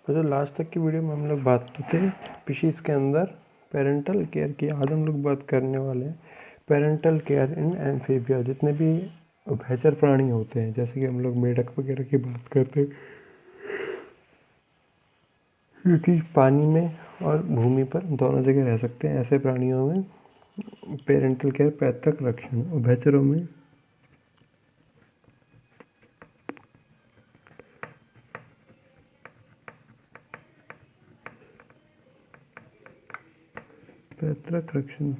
तो जो लास्ट तक की वीडियो में हम लोग बात करते हैं स्पीशीज़ के अंदर पेरेंटल केयर की, आज हम लोग बात करने वाले हैं पेरेंटल केयर इन एम्फीबिया। जितने भी उभयचर प्राणी होते हैं, जैसे कि हम लोग मेढक वगैरह की बात करते हैं, क्योंकि पानी में और भूमि पर दोनों जगह रह सकते हैं, ऐसे प्राणियों में पेरेंटल केयर पैतृक रक्षण, उभयचरों में पैतृक रक्षण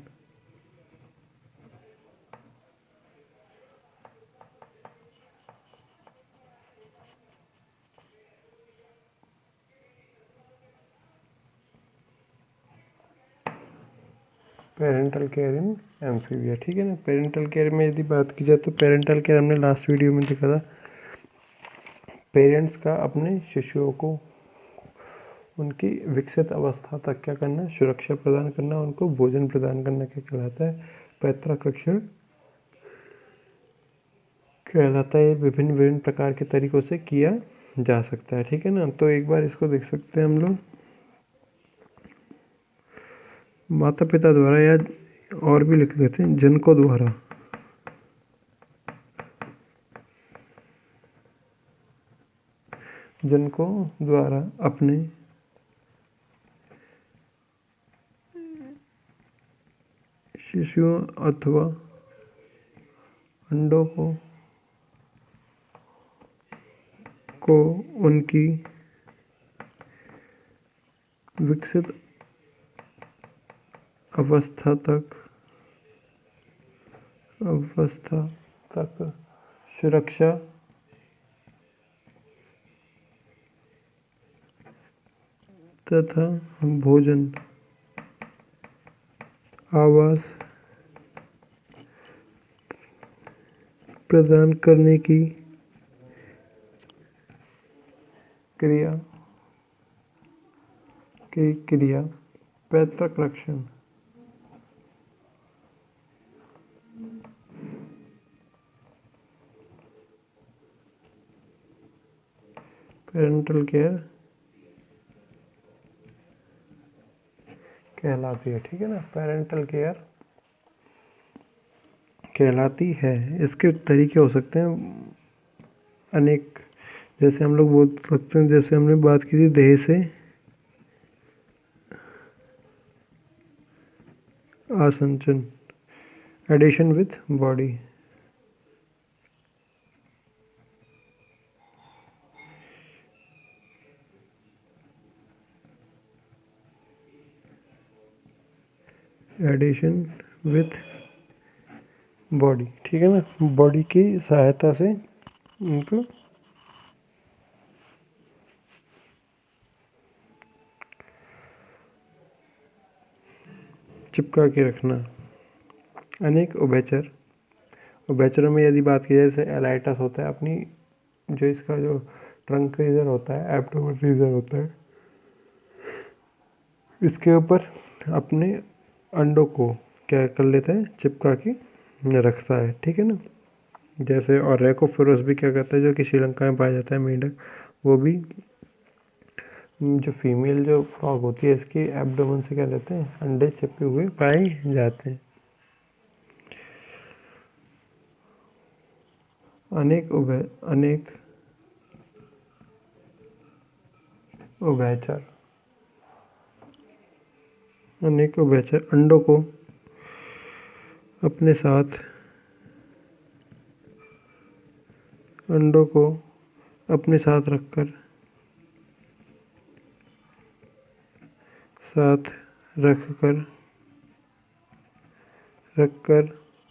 पेरेंटल केयर इन एम्फीबिया। ठीक है ना। पेरेंटल केयर में यदि बात की जाए तो पेरेंटल केयर हमने लास्ट वीडियो में देखा था, पेरेंट्स का अपने शिशुओं को उनकी विकसित अवस्था तक क्या करना, सुरक्षा प्रदान करना, उनको भोजन प्रदान करना क्या कहलाता है, पैतृक रक्षण कहलाता है। विभिन्न विभिन्न प्रकार के तरीकों से किया जा सकता है। ठीक है ना। तो एक बार इसको देख सकते हैं हम लोग, माता पिता द्वारा, या और भी लिख लेते हैं जनकों द्वारा, जनकों द्वारा अपने शिशुओं अथवा अंडों को उनकी विकसित अवस्था तक सुरक्षा तथा भोजन, आवास प्रदान करने की क्रिया पैतृक रक्षण पेरेंटल केयर कहलाती है। ठीक है ना। पेरेंटल केयर कहलाती है। इसके तरीके हो सकते हैं अनेक, जैसे हम लोग बोल सकते हैं, जैसे हमने बात की थी देह से आसंचन, adhesion with body, adhesion with body. ठीक है ना। बॉडी की सहायता से उनको चिपका के रखना। अनेक उभयचरों में यदि बात की जाए, जैसे एलाइटस होता है, अपनी जो इसका जो ट्रंक रीजन होता है, एब्डोमेन रीजन होता है, इसके ऊपर अपने अंडों को क्या कर लेता है, चिपका के रखता है। ठीक है ना। जैसे और रेकोफोरस भी क्या करता है, जो कि श्रीलंका में पाया जाता है मेंढक, वो भी जो फीमेल जो फ्रॉग होती है, इसकी एब्डोमेन से क्या लेते हैं, अंडे चिपके हुए पाए जाते हैं। अनेक उभयचर अंडों को अपने साथ रखकर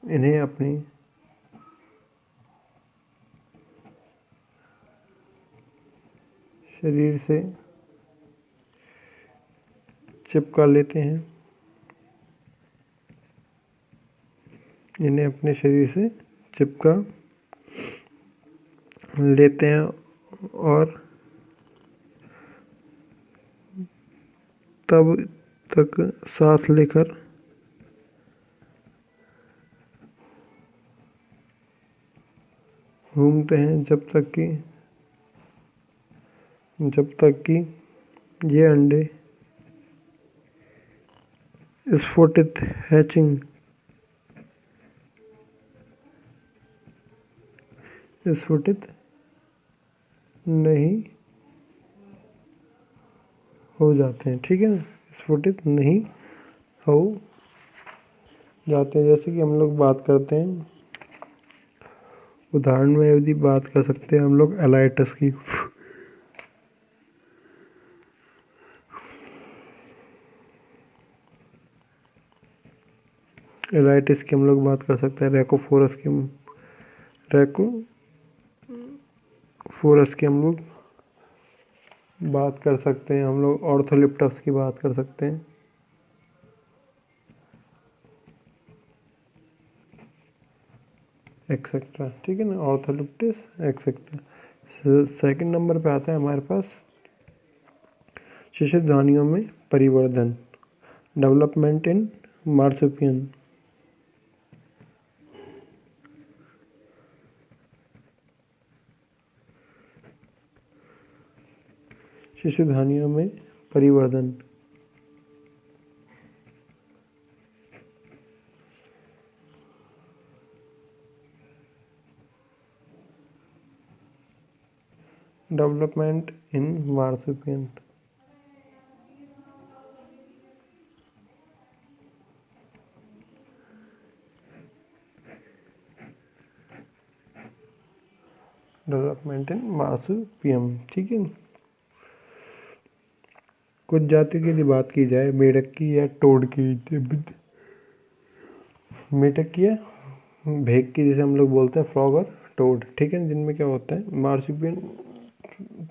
इन्हें अपनी शरीर से चिपका लेते हैं, इन्हें अपने शरीर से चिपका लेते हैं और तब तक साथ लेकर घूमते हैं जब तक कि ये अंडे स्फुटित हैचिंग स्फुटित नहीं हो जाते हैं, ठीक है ना, स्फुटित नहीं हो जाते हैं। जैसे कि हम लोग बात करते हैं, उदाहरण में यदि बात कर सकते हैं हम लोग एलाइटस की। एलाइटिस की हम लोग बात कर सकते हैं, रेकोफोरस की हम लोग बात कर सकते हैं, हम लोग ऑर्थोलिप्टस की बात कर सकते हैं, एक्सेट्रा, ठीक है ना, ऑर्थोलिप्टिस एक्सेट्रा। सेकंड नंबर पे आता है हमारे पास शिशुधानियों में परिवर्धन, डेवलपमेंट इन मार्सुपियन। शिशुधानियों में परिवर्धन, development in marsupium. Development in marsupium, ठीक है। कुछ जाति की यदि बात की जाए, मेढक की या टोड की, मेढक की या भेक की, जिसे हम लोग बोलते हैं फ्रॉग और टोड, ठीक है, जिनमें क्या होता है मार्सुपियन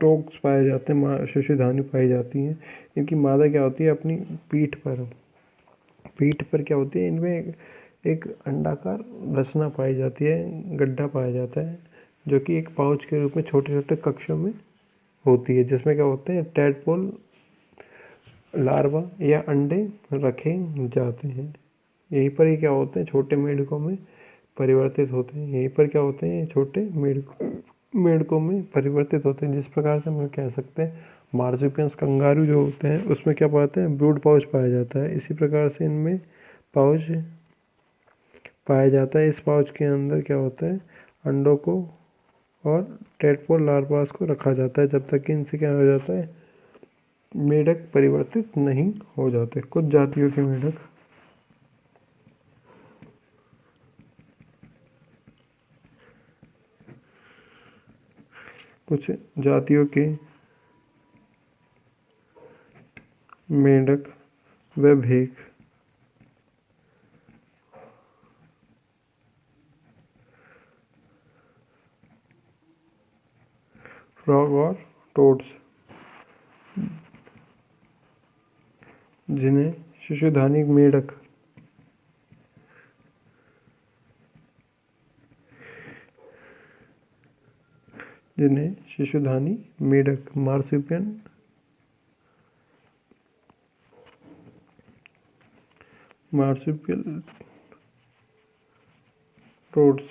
टोक्स पाए जाते हैं, शिशुधानी पाई जाती हैं। इनकी मादा क्या होती है, अपनी पीठ पर क्या होती है, इनमें एक अंडाकार रचना पाई जाती है, गड्ढा पाया जाता है, जो कि एक पाउच के रूप में छोटे छोटे कक्षों में होती है, जिसमें क्या होते हैं टैडपोल लार्वा या अंडे रखे जाते हैं। यहीं पर ही क्या होते हैं छोटे मेढकों में परिवर्तित होते हैं, यहीं पर क्या होते हैं छोटे मेढकों में परिवर्तित होते हैं। जिस प्रकार से हम कह सकते हैं मार्सुपियंस कंगारू जो होते हैं उसमें क्या पाते हैं ब्रूड पाउच पाया जाता है, इसी प्रकार से इनमें पाउच पाया जाता है। इस पाउच के अंदर क्या होता है अंडों को और टेडपोल लार्वास को रखा जाता है, जब तक कि इनसे क्या हो जाता है मेढक परिवर्तित नहीं हो जाते। कुछ जातियों के मेढक कुछ जातियों के मेंढक व भेक फ्रॉग और टोड्स, जिन्हें शिशुधानी मेढक मार्सुपियल टोड्स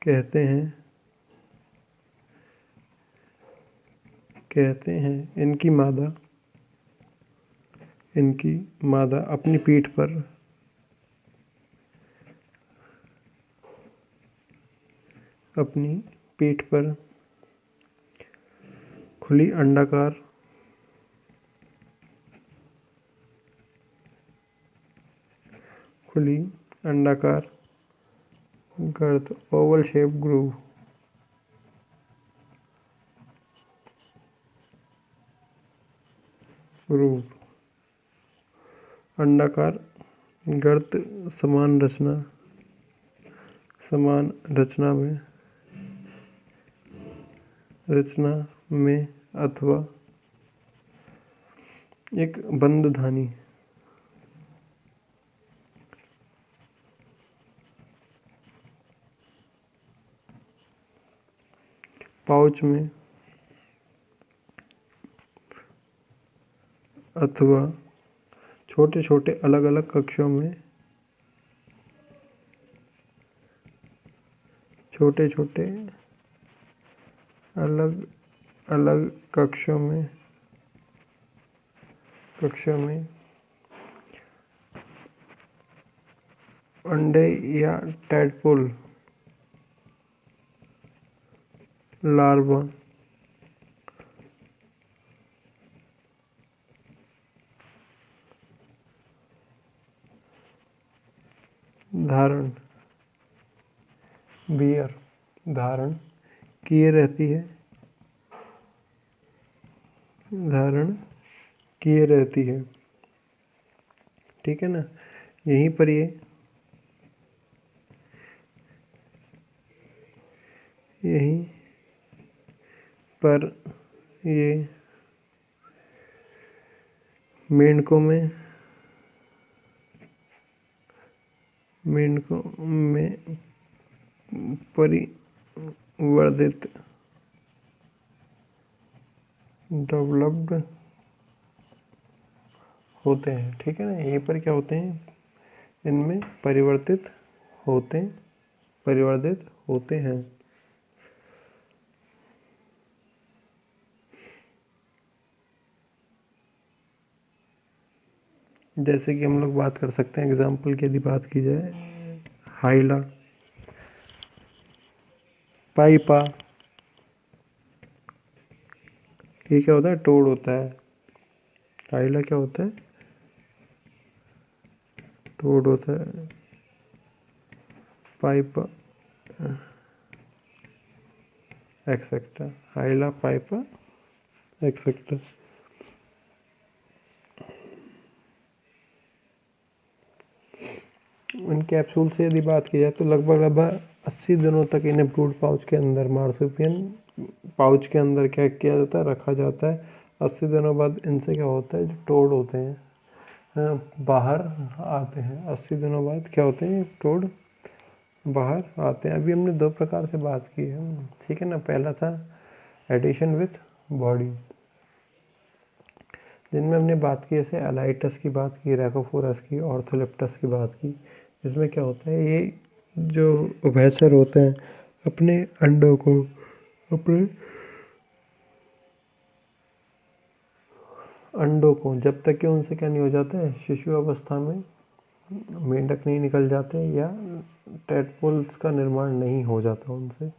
कहते हैं। इनकी मादा अपनी पीठ पर खुली अंडाकार गर्त ओवल शेप ग्रूव अंडाकार गर्त समान रचना में अथवा एक बंद धानी पाउच में अथवा छोटे छोटे अलग अलग कक्षों में अलग अलग कक्षों में कक्षा में अंडे या टैडपोल लार्वा धारण बियर धारण किए रहती है, धारण किए रहती है। ठीक है ना। यहीं पर यहीं पर ये मेंढकों में परिवर्तित डेवलप्ड होते हैं। ठीक है ना। यहीं पर क्या होते हैं, इनमें परिवर्तित होते हैं। जैसे कि हम लोग बात कर सकते हैं, एग्जाम्पल की यदि बात की जाए, हाइला, पाइपा, ये क्या होता है, टोड होता है। हाइला क्या होता है, टोड होता है। पाइपा एक्सेट्रा, हाइला, पाइपा एक्सेट्रा। इन कैप्सूल से यदि बात की जाए तो लगभग 80 दिनों तक इन्हें ब्रूड पाउच के अंदर, मार्सुपियन पाउच के अंदर क्या किया जाता है, रखा जाता है। 80 दिनों बाद इनसे क्या होता है, जो टोड होते हैं बाहर आते हैं। 80 दिनों बाद क्या होते हैं, टोड बाहर आते हैं। अभी हमने दो प्रकार से बात की है। ठीक है ना। पहला था एडिशन विथ बॉडी, जिनमें हमने बात की जैसे एलाइटस की बात की, रैकोफोरस की, ऑर्थोलेप्टस की बात की। इसमें क्या होता है, ये जो उभयचर होते हैं अपने अंडों को जब तक कि उनसे क्या नहीं हो जाता है, शिशु अवस्था में मेंढक नहीं निकल जाते या टैडपोल्स का निर्माण नहीं हो जाता उनसे,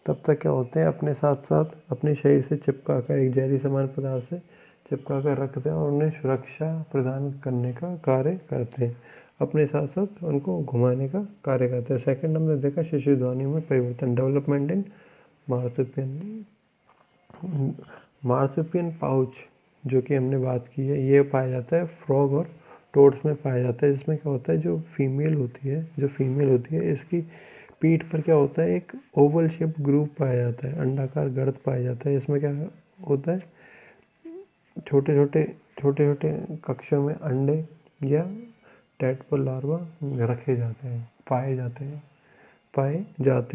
तब तक क्या होते हैं, अपने साथ साथ अपने शरीर से चिपका कर, एक जैली समान पदार्थ से चिपका कर रखते हैं और उन्हें सुरक्षा प्रदान करने का कार्य करते हैं। अपने साथ साथ उनको घुमाने का कार्य करते हैं। सेकंड हमने देखा शिशु ध्वनि में परिवर्तन, डेवलपमेंट इन मार्सुपियन। मार्सुपियन पाउच जो कि हमने बात की है, ये पाया जाता है फ्रॉग और टोड्स में पाया जाता है। जिसमें क्या होता है, जो फीमेल होती है इसकी पीठ पर क्या होता है, एक ओवल शेप ग्रूव पाया जाता है, अंडाकार गर्त पाया जाता है। इसमें क्या होता है, छोटे छोटे कक्षों में अंडे या टैडपोल लार्वा रखे जाते हैं, पाए जाते हैं।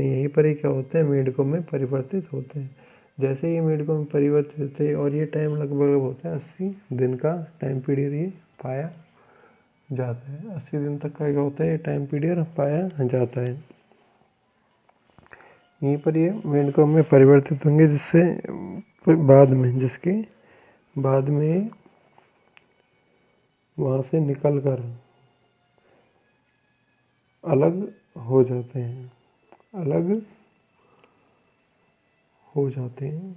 यहीं पर ही क्या होते हैं, मेंढकों में परिवर्तित होते हैं। जैसे ये मेंढकों में परिवर्तित होते हैं और ये टाइम लगभग होता है 80 दिन का टाइम पीरियड ये पाया जाता है। 80 दिन तक का क्या होता है, ये टाइम पीरियड पाया जाता है। यहीं पर ये मेंढकों में परिवर्तित होंगे, जिसके बाद में वहाँ से निकल कर अलग हो जाते हैं।